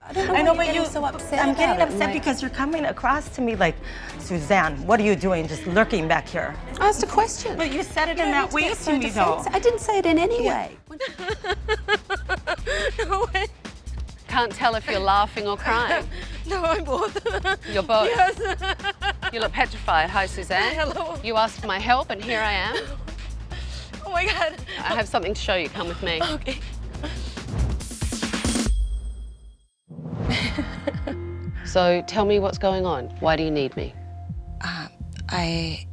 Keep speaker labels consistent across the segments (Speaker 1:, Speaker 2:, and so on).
Speaker 1: I don't know
Speaker 2: I know,
Speaker 1: why
Speaker 2: but
Speaker 1: you're getting so upset.
Speaker 2: I'm getting
Speaker 1: about it.
Speaker 2: upset because you're coming across to me like, Suzanne, what are you doing just lurking back here?
Speaker 1: I asked a question.
Speaker 2: But you said it in that way to me, though.
Speaker 1: I didn't say it in any way.
Speaker 3: No way.
Speaker 4: Can't tell if you're laughing or crying.
Speaker 3: No, I'm both.
Speaker 4: You're both.
Speaker 3: Yes.
Speaker 4: You look petrified. Hi, Suzanne.
Speaker 3: Hello.
Speaker 4: You asked for my help, and here I am.
Speaker 3: Oh my God.
Speaker 4: I have something to show you. Come with me.
Speaker 3: Okay.
Speaker 4: So tell me what's going on. Why do you need me?
Speaker 2: I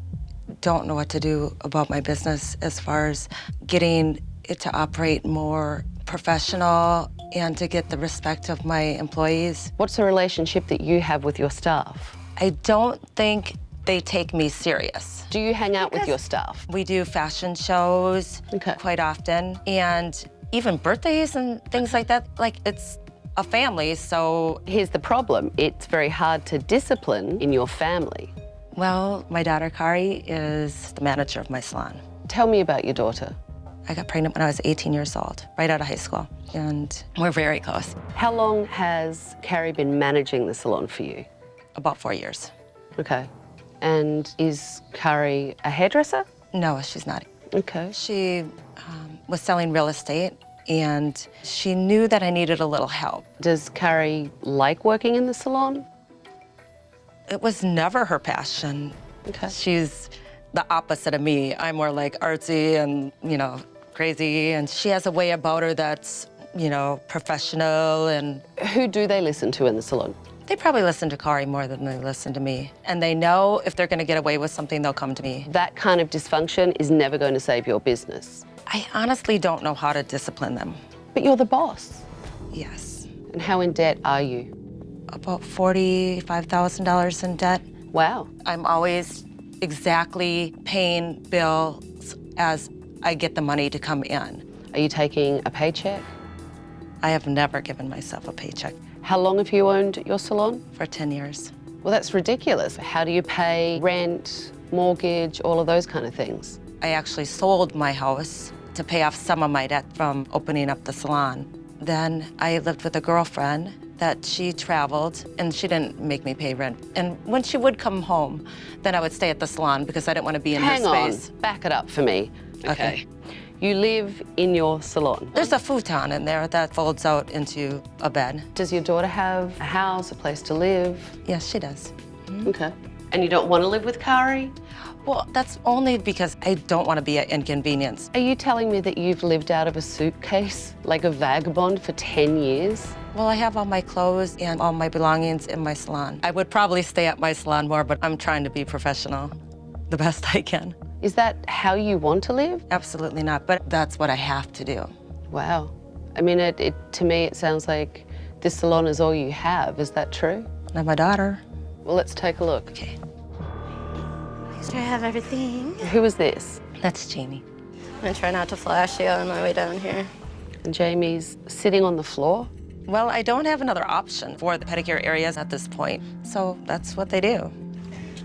Speaker 2: don't know what to do about my business as far as getting it to operate more professional and to get the respect of my employees.
Speaker 4: What's the relationship that you have with your staff?
Speaker 2: I don't think they take me serious.
Speaker 4: Do you hang out with your staff?
Speaker 2: We do fashion shows quite often, and even birthdays and things like that. Like, it's a family, so...
Speaker 4: Here's the problem. It's very hard to discipline in your family.
Speaker 2: Well, my daughter, Kari, is the manager of my salon.
Speaker 4: Tell me about your daughter.
Speaker 2: I got pregnant when I was 18 years old, right out of high school, and we're very close.
Speaker 4: How long has Carrie been managing the salon for you?
Speaker 2: About 4 years.
Speaker 4: Okay. And is Carrie a hairdresser?
Speaker 2: No, she's not.
Speaker 4: Okay.
Speaker 2: She was selling real estate, and she knew that I needed a little help.
Speaker 4: Does Carrie like working in the salon?
Speaker 2: It was never her passion.
Speaker 4: Okay.
Speaker 2: She's the opposite of me. I'm more like artsy and, you know, crazy, and she has a way about her that's, you know, professional. And
Speaker 4: Who do they listen to in the salon?
Speaker 2: they probably listen to Kari more than they listen to me. And they know if they're gonna get away with something, they'll come to me.
Speaker 4: That kind of dysfunction is never going to save your business.
Speaker 2: I honestly don't know how to discipline them.
Speaker 4: But you're the boss.
Speaker 2: Yes.
Speaker 4: And how in debt are you?
Speaker 2: About $45,000 in debt.
Speaker 4: Wow.
Speaker 2: I'm always exactly paying bills as I get the money to come in.
Speaker 4: Are you taking a paycheck?
Speaker 2: I have never given myself a paycheck
Speaker 4: How long have you owned your salon?
Speaker 2: for 10 years.
Speaker 4: Well, that's ridiculous. How do you pay rent, mortgage, all of those kind of things?
Speaker 2: I actually sold my house to pay off some of my debt from opening up the salon. Then I lived with a girlfriend that she traveled, and she didn't make me pay rent. And when she would come home, then I would stay at the salon because I didn't want to be in her space.
Speaker 4: Hang on, back it up for me.
Speaker 2: Okay.
Speaker 4: You live in your salon.
Speaker 2: There's a futon in there that folds out into a bed.
Speaker 4: Does your daughter have a house, a place to live?
Speaker 2: Yes, she does.
Speaker 4: Okay. And you don't want to live with Kari?
Speaker 2: Well, that's only because I don't want to be an inconvenience.
Speaker 4: Are you telling me that you've lived out of a suitcase like a vagabond for 10 years?
Speaker 2: Well, I have all my clothes and all my belongings in my salon. I would probably stay at my salon more, but I'm trying to be professional the best I can.
Speaker 4: Is that how you want to live?
Speaker 2: Absolutely not, but that's what I have to do.
Speaker 4: Wow. I mean, to me, it sounds like this salon is all you have. Is that true?
Speaker 2: And my daughter.
Speaker 4: Well, let's take a look.
Speaker 2: Okay.
Speaker 3: Make sure I have everything.
Speaker 4: Who is this?
Speaker 2: That's Jamie.
Speaker 3: I'm gonna try not to flash you on my way down here.
Speaker 4: And Jamie's sitting on the floor?
Speaker 2: Well, I don't have another option for the pedicure areas at this point, so that's what they do.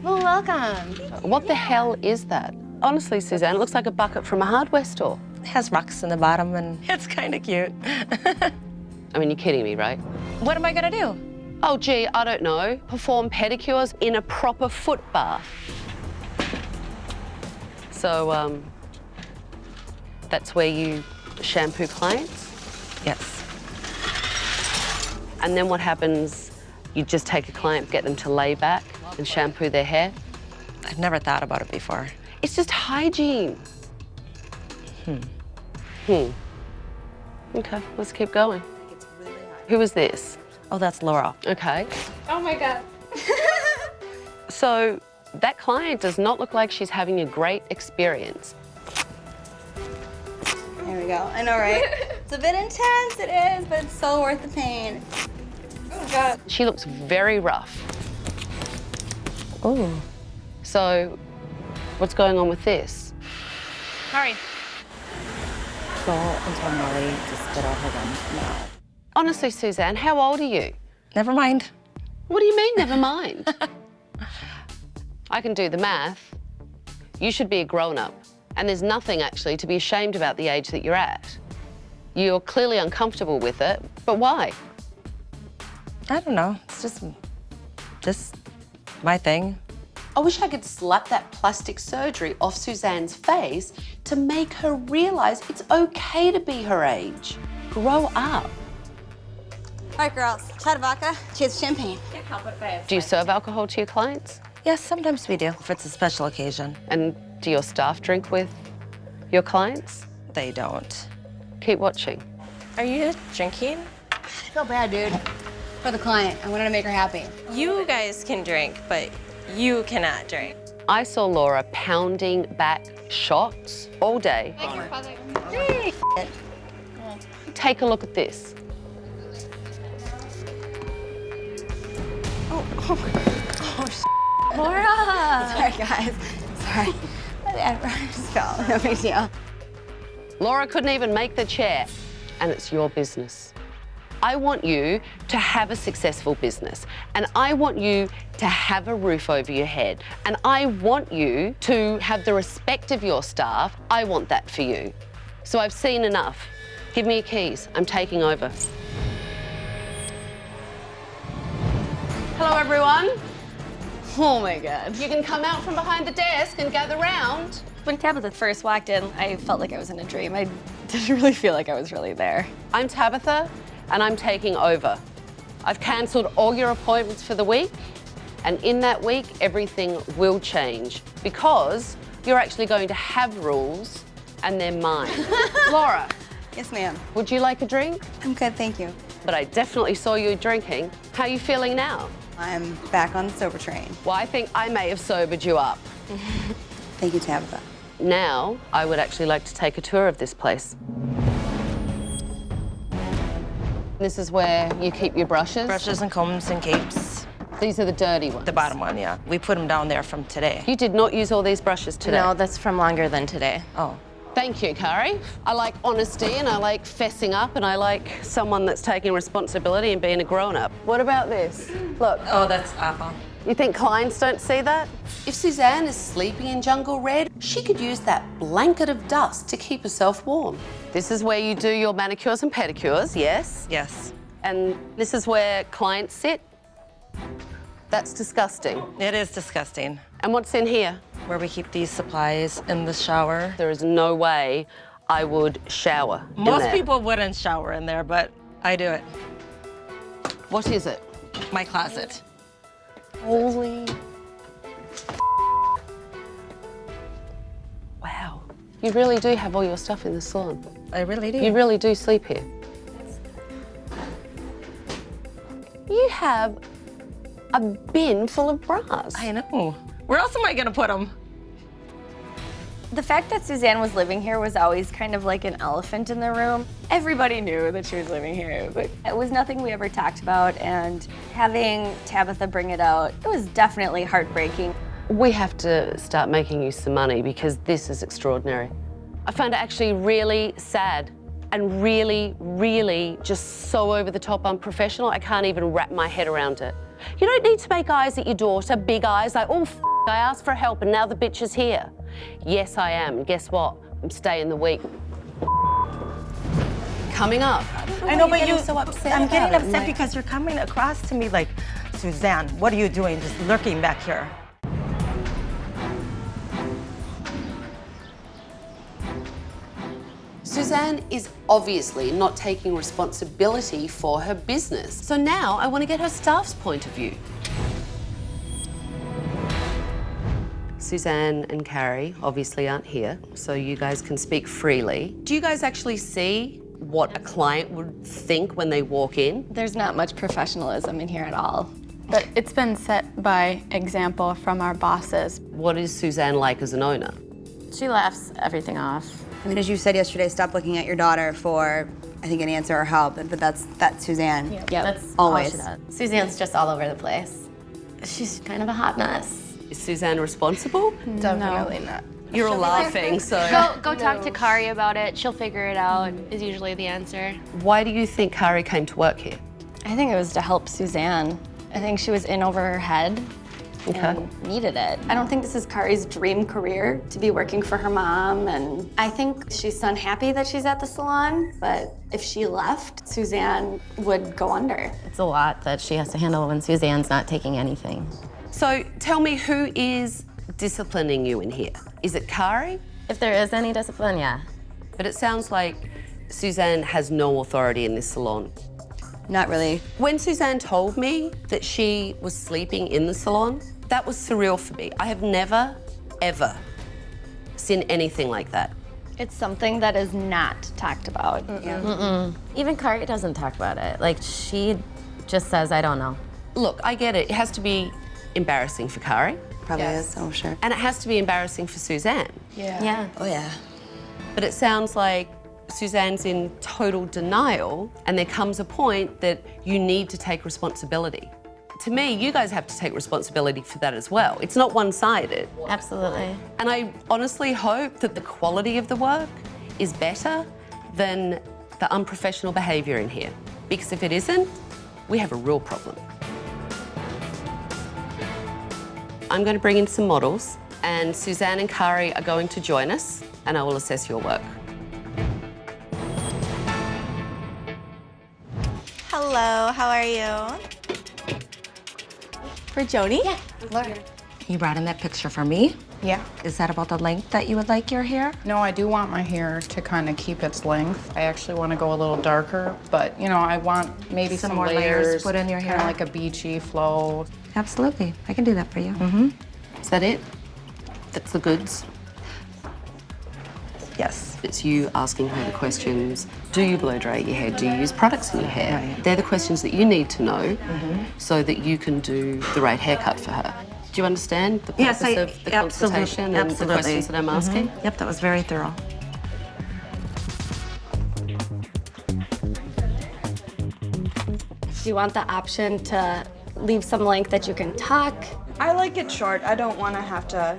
Speaker 3: Well, welcome.
Speaker 4: What the hell is that? Honestly, Suzanne, it looks like a bucket from a hardware store.
Speaker 2: It has rocks in the bottom, and it's kind of cute.
Speaker 4: I mean, you're kidding me, right?
Speaker 2: What am I gonna do?
Speaker 4: Oh, gee, I don't know. Perform pedicures in a proper foot bath. So, that's where you shampoo clients?
Speaker 2: Yes.
Speaker 4: And then what happens? You just take a client, get them to lay back and shampoo their hair?
Speaker 2: I've never thought about it before.
Speaker 4: It's just hygiene. Okay, let's keep going. Who is this?
Speaker 2: Oh, that's Laura.
Speaker 4: Okay.
Speaker 3: Oh my God.
Speaker 4: So that client does not look like she's having a great experience.
Speaker 3: There we go. I know, right? It's a bit intense, it is, but it's so worth the pain. Oh God.
Speaker 4: She looks very rough.
Speaker 2: Oh.
Speaker 4: So what's going on with this?
Speaker 3: Hurry.
Speaker 2: Go and tell Molly to spit out her gum now.
Speaker 4: Honestly, Suzanne, how old are you?
Speaker 2: Never mind.
Speaker 4: What do you mean, never mind? I can do the math. You should be a grown-up. And there's nothing, actually, to be ashamed about the age that you're at. You're clearly uncomfortable with it, but why?
Speaker 2: I don't know. It's just my thing.
Speaker 5: I wish I could slap that plastic surgery off Suzanne's face to make her realize it's okay to be her age. Grow up.
Speaker 3: All right, girls, shot of vodka, cheers to champagne.
Speaker 4: Do you serve alcohol to your clients?
Speaker 2: Yes, sometimes we do, if it's a special occasion.
Speaker 4: And do your staff drink with your clients?
Speaker 2: They don't.
Speaker 4: Keep watching.
Speaker 6: Are you drinking?
Speaker 3: I feel bad, dude. For the client, I wanted to make her happy.
Speaker 6: You guys can drink, but you cannot drink.
Speaker 4: I saw Laura pounding back shots all day. Take a look at this.
Speaker 3: Laura! Sorry, guys. Sorry. I just fell. No big deal.
Speaker 4: Laura couldn't even make the chair, and it's your business. I want you to have a successful business, and I want you to have a roof over your head, and I want you to have the respect of your staff. I want that for you. So I've seen enough. Give me your keys. I'm taking over. Hello, everyone.
Speaker 7: Oh my God.
Speaker 4: You can come out from behind the desk and gather round.
Speaker 7: When Tabatha first walked in, I felt like I was in a dream. I didn't really feel like I was really there.
Speaker 4: I'm Tabatha, and I'm taking over. I've cancelled all your appointments for the week, and in that week, everything will change because you're actually going to have rules, and they're mine. Laura,
Speaker 3: Yes, ma'am.
Speaker 4: would you like a drink?
Speaker 3: I'm good, thank you.
Speaker 4: But I definitely saw you drinking. How are you feeling now?
Speaker 3: I'm back on the sober train.
Speaker 4: Well, I think I may have sobered you up.
Speaker 3: Thank you, Tabatha.
Speaker 4: Now, I would actually like to take a tour of this place. This is where you keep your brushes.
Speaker 2: Brushes and combs and capes.
Speaker 4: These are the dirty ones.
Speaker 2: The bottom one, yeah. We put them down there from today.
Speaker 4: You did not use all these brushes today.
Speaker 6: No, that's from longer than today.
Speaker 2: Oh.
Speaker 4: Thank you, Kari. I like honesty and I like fessing up and I like someone that's taking responsibility and being a grown-up. What about this? Look.
Speaker 2: Oh, that's awful.
Speaker 4: You think clients don't see that?
Speaker 5: If Suzanne is sleeping in Jungle Red, she could use that blanket of dust to keep herself warm.
Speaker 4: This is where you do your manicures and pedicures, yes?
Speaker 2: Yes.
Speaker 4: And this is where clients sit? That's disgusting.
Speaker 2: It is disgusting.
Speaker 4: And what's in here?
Speaker 2: Where we keep these supplies in the shower.
Speaker 4: There is no way I would shower in
Speaker 2: Most
Speaker 4: there.
Speaker 2: people wouldn't shower in there, but I do it.
Speaker 4: What is it?
Speaker 2: My closet.
Speaker 4: Holy. Wow. You really do have all your stuff in the salon.
Speaker 2: I really do.
Speaker 4: You really do sleep here. You have a bin full of bras.
Speaker 2: I know. Where else am I gonna put them?
Speaker 7: The fact that Suzanne was living here was always kind of like an elephant in the room. Everybody knew that she was living here, but it was nothing we ever talked about, and having Tabatha bring it out, it was definitely heartbreaking.
Speaker 4: We have to start making you some money because this is extraordinary. I find it actually really sad and really, really just so over the top unprofessional. I can't even wrap my head around it. You don't need to make eyes at your daughter, big eyes like, oh, I asked for help and now the bitch is here. Yes, I am. And guess what? I'm staying the week. Coming up.
Speaker 2: I know, but
Speaker 3: so upset
Speaker 2: I'm getting
Speaker 3: about it,
Speaker 2: upset
Speaker 3: like-
Speaker 2: because you're coming across to me like, Suzanne, what are you doing? Just lurking back here.
Speaker 5: Suzanne is obviously not taking responsibility for her business. So now I want to get her staff's point of view. Suzanne and Kari obviously aren't here, so you guys can speak freely. Do you guys actually see what a client would think when they walk in?
Speaker 7: There's not much professionalism in here at all.
Speaker 8: But it's been set by example from our bosses.
Speaker 5: What is Suzanne like as an owner?
Speaker 8: She laughs everything off.
Speaker 3: I mean, as you said yesterday, stop looking at your daughter for, I think, an answer or help, but that's Suzanne.
Speaker 8: Yeah, that's
Speaker 3: Always.
Speaker 8: all she does. Suzanne's just all over the place. She's kind of a hot mess.
Speaker 5: Is Suzanne responsible?
Speaker 8: Definitely not.
Speaker 5: You're laughing, so.
Speaker 9: Go talk to Kari about it. She'll figure it out, is usually the answer.
Speaker 5: Why do you think Kari came to work here?
Speaker 7: I think it was to help Suzanne. I think she was in over her head, and needed it. I don't think this is Kari's dream career, to be working for her mom, and I think she's unhappy that she's at the salon, but if she left, Suzanne would go under.
Speaker 8: It's a lot that she has to handle when Suzanne's not taking anything.
Speaker 5: So tell me, who is disciplining you in here? Is it Kari?
Speaker 8: If there is any discipline, yeah.
Speaker 5: But it sounds like Suzanne has no authority in this salon.
Speaker 3: Not really.
Speaker 5: When Suzanne told me that she was sleeping in the salon, that was surreal for me. I have never, ever seen anything like that.
Speaker 7: It's something that is not talked about.
Speaker 8: Even Kari doesn't talk about it. Like, she just says, I don't know.
Speaker 5: Look, I get it. It has to be embarrassing for Kari.
Speaker 3: Probably is, oh sure.
Speaker 5: And it has to be embarrassing for Suzanne.
Speaker 8: Yeah.
Speaker 3: Oh yeah.
Speaker 5: But it sounds like Suzanne's in total denial, and there comes a point that you need to take responsibility. To me, you guys have to take responsibility for that as well. It's not one-sided.
Speaker 8: Absolutely.
Speaker 5: And I honestly hope that the quality of the work is better than the unprofessional behaviour in here. Because if it isn't, we have a real problem. I'm going to bring in some models, and Suzanne and Kari are going to join us, and I will assess your work.
Speaker 3: Hello, how are you? For Joni?
Speaker 2: Yeah, Laura. You brought in that picture for me?
Speaker 10: Yeah.
Speaker 2: Is that about the length that you would like your hair?
Speaker 10: No, I do want my hair to kind of keep its length. I actually want to go a little darker, but you know, I want maybe some
Speaker 2: more
Speaker 10: layers
Speaker 2: put in your hair.
Speaker 10: kind of like a beachy flow.
Speaker 2: Absolutely, I can do that for you.
Speaker 5: Is that it? That's the goods?
Speaker 2: Yes.
Speaker 5: It's you asking her the questions. Do you blow dry your hair? Do you use products in your hair?
Speaker 2: Right.
Speaker 5: They're the questions that you need to know so that you can do the right haircut for her. Do you understand the purpose of the consultation and the questions that I'm asking?
Speaker 2: Yep, that was very thorough.
Speaker 7: Do you want the option to leave some length that you can tuck?
Speaker 11: I like it short. I don't want to have to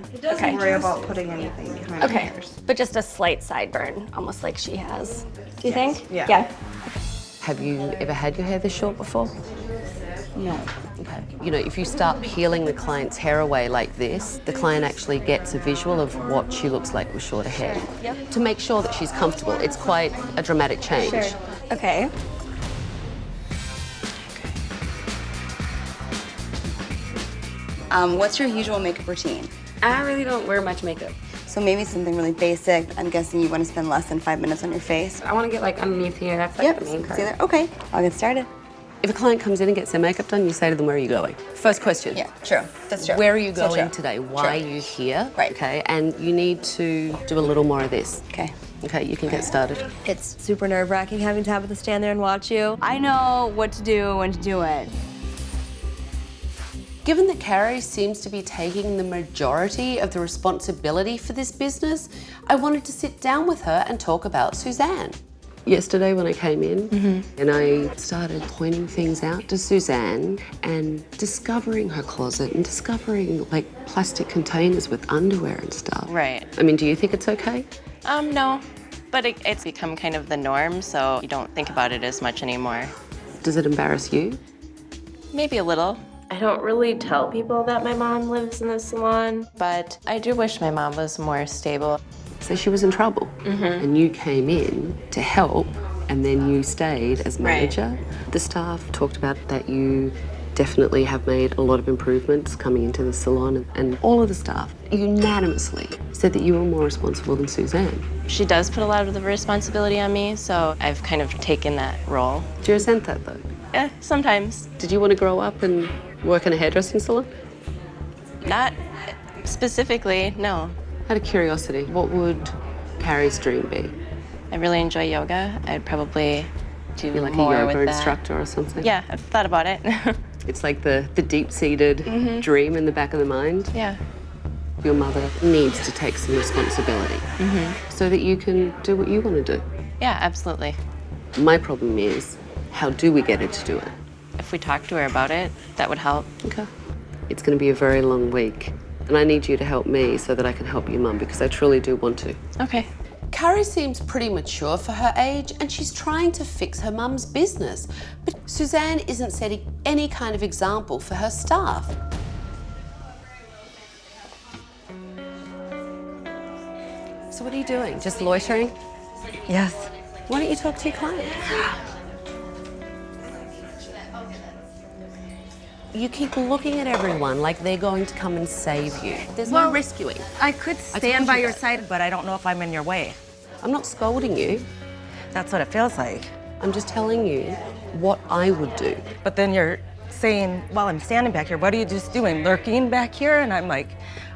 Speaker 11: worry about putting anything behind my ears.
Speaker 7: But just a slight sideburn, almost like she has. Do you think?
Speaker 11: Yeah.
Speaker 5: Have you ever had your hair this short before?
Speaker 11: No.
Speaker 5: Okay. You know, if you start peeling the client's hair away like this, the client actually gets a visual of what she looks like with shorter hair.
Speaker 7: Yep.
Speaker 5: To make sure that she's comfortable. It's quite a dramatic change.
Speaker 7: Sure. Okay.
Speaker 3: What's your usual makeup routine?
Speaker 8: I really don't wear much makeup.
Speaker 3: So maybe something really basic. I'm guessing you want to spend less than 5 minutes on your face.
Speaker 8: I want to get like underneath here. That's like the main part.
Speaker 3: See there? Okay, I'll get started.
Speaker 5: If a client comes in and gets their makeup done, you say to them, where are you going? First question.
Speaker 3: Yeah, true. That's true.
Speaker 5: Where are you
Speaker 3: So
Speaker 5: going
Speaker 3: true.
Speaker 5: today? Why are you here?
Speaker 3: Right.
Speaker 5: Okay, and you need to do a little more of this.
Speaker 3: Okay.
Speaker 5: Okay, you can get started.
Speaker 6: It's super nerve-wracking having Tabatha stand there and watch you. I know what to do when to do it.
Speaker 5: Given that Kari seems to be taking the majority of the responsibility for this business, I wanted to sit down with her and talk about Suzanne. Yesterday when I came in and I started pointing things out to Suzanne and discovering her closet and discovering like plastic containers with underwear and stuff.
Speaker 6: Right.
Speaker 5: I mean, do you think it's okay?
Speaker 6: No. But it's become kind of the norm, so you don't think about it as much anymore.
Speaker 5: Does it embarrass you?
Speaker 6: Maybe a little. I don't really tell people that my mom lives in the salon, but I do wish my mom was more stable.
Speaker 5: So she was in trouble and you came in to help and then you stayed as manager. The staff talked about that you definitely have made a lot of improvements coming into the salon, and all of the staff unanimously said that you were more responsible than Suzanne.
Speaker 6: She does put a lot of the responsibility on me, so I've kind of taken that role.
Speaker 5: Do you resent that though?
Speaker 6: Yeah, sometimes.
Speaker 5: Did you want to grow up and work in a hairdressing salon?
Speaker 6: Not specifically, no.
Speaker 5: Out of curiosity, what would Kari's dream be?
Speaker 6: I really enjoy yoga. I'd probably do
Speaker 5: Be like
Speaker 6: more
Speaker 5: a yoga
Speaker 6: with that.
Speaker 5: instructor or something?
Speaker 6: Yeah, I've thought about it.
Speaker 5: It's like the deep-seated dream in the back of the mind.
Speaker 6: Yeah.
Speaker 5: Your mother needs to take some responsibility so that you can do what you want to do.
Speaker 6: Yeah, absolutely.
Speaker 5: My problem is, how do we get her to do it?
Speaker 6: If we talk to her about it, that would help.
Speaker 5: Okay. It's going to be a very long week, and I need you to help me so that I can help your mum, because I truly do want to.
Speaker 6: Okay.
Speaker 5: Kari seems pretty mature for her age, and she's trying to fix her mum's business. But Suzanne isn't setting any kind of example for her staff. So what are you doing? Just loitering?
Speaker 2: Yes.
Speaker 5: Why don't you talk to your client? You keep looking at everyone like they're going to come and save you. There's no rescuing.
Speaker 2: I could stand by your side, but I don't know if I'm in your way.
Speaker 5: I'm not scolding you.
Speaker 2: That's what it feels like.
Speaker 5: I'm just telling you what I would do.
Speaker 2: But then you're saying, while I'm standing back here, what are you just doing? Lurking back here? And I'm like,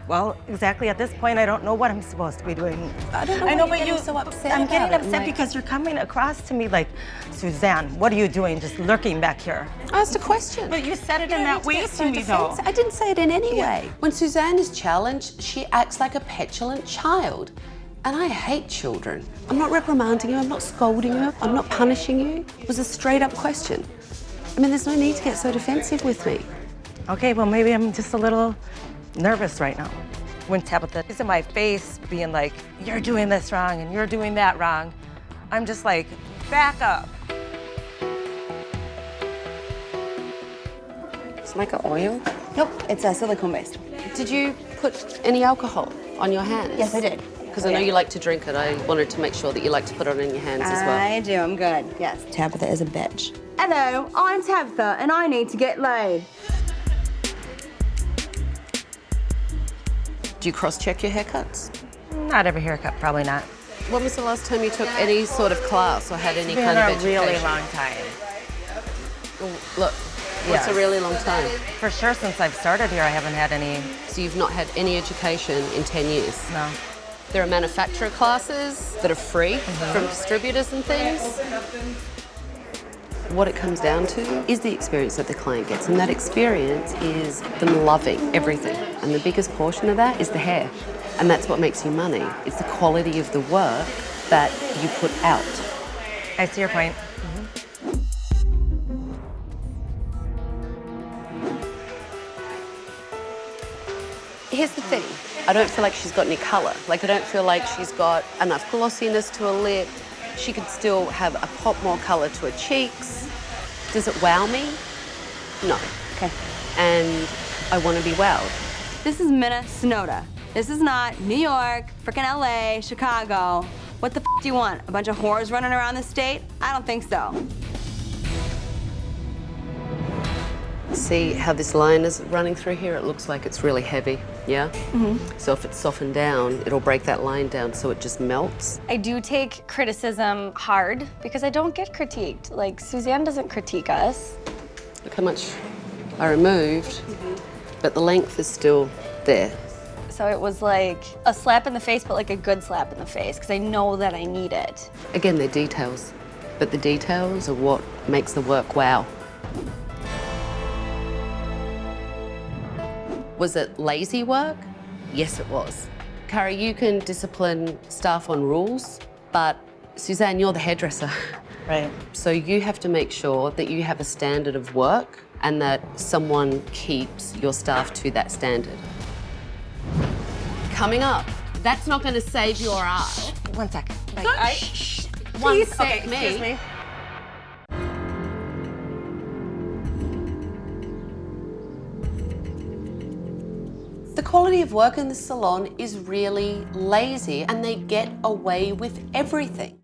Speaker 2: well, exactly at this point, I don't know what I'm supposed to be doing.
Speaker 5: I don't know why you're getting so upset
Speaker 2: I'm getting
Speaker 5: about it,
Speaker 2: upset because you're coming across to me like, Suzanne, what are you doing just lurking back here?
Speaker 1: I asked a question.
Speaker 2: But you said it in that way to me, though.
Speaker 1: I didn't say it in any way.
Speaker 5: When Suzanne is challenged, she acts like a petulant child. And I hate children. I'm not reprimanding you, I'm not scolding you, I'm not punishing you. It was a straight up question. I mean, there's no need to get so defensive with me.
Speaker 2: Okay, well, maybe I'm just a little nervous right now. When Tabatha is in my face being like, you're doing this wrong and you're doing that wrong, I'm just like, back up.
Speaker 5: It's like an oil.
Speaker 3: Nope, it's silicone based.
Speaker 5: Did you put any alcohol on your hands?
Speaker 3: Yes, I did.
Speaker 5: Because I know you like to drink it. I wanted to make sure that you like to put it on your hands as well.
Speaker 3: I do, I'm good. Yes. Tabatha is a bitch. Hello, I'm Tabatha and I need to get laid.
Speaker 5: Do you cross-check your haircuts?
Speaker 2: Not every haircut, probably not.
Speaker 5: When was the last time you took any sort of class or had any
Speaker 2: It's
Speaker 5: kind of
Speaker 2: been a
Speaker 5: education?
Speaker 2: really long time.
Speaker 5: Look, what's a really long time?
Speaker 2: For sure, since I've started here, I haven't had any.
Speaker 5: So you've not had any education in 10 years?
Speaker 2: No.
Speaker 5: There are manufacturer classes that are free from distributors and things. What it comes down to is the experience that the client gets, and that experience is them loving everything. And the biggest portion of that is the hair. And that's what makes you money. It's the quality of the work that you put out.
Speaker 2: I see your point.
Speaker 5: Here's the thing. I don't feel like she's got any colour. Like, I don't feel like she's got enough glossiness to her lip. She could still have a pop more colour to her cheeks. Does it wow me? No.
Speaker 3: Okay.
Speaker 5: And I want to be wowed.
Speaker 3: This is Minnesota. This is not New York, frickin' LA, Chicago. What the f do you want? A bunch of whores running around the state? I don't think so.
Speaker 5: See how this line is running through here? It looks like it's really heavy, yeah? So if it's softened down, it'll break that line down so it just melts.
Speaker 7: I do take criticism hard because I don't get critiqued. Like, Suzanne doesn't critique us.
Speaker 5: Look how much I removed, but the length is still there.
Speaker 7: So it was like a slap in the face, but like a good slap in the face because I know that I need it.
Speaker 5: Again, they're details, but the details are what makes the work wow. Was it lazy work? Yes, it was. Carrie, you can discipline staff on rules, but Suzanne, you're the hairdresser.
Speaker 2: Right.
Speaker 5: So you have to make sure that you have a standard of work and that someone keeps your staff to that standard. Coming up, that's not going to save your ass.
Speaker 2: 1 second. Like,
Speaker 5: One sec,
Speaker 2: okay, excuse me.
Speaker 5: The quality of work in the salon is really lazy and they get away with everything.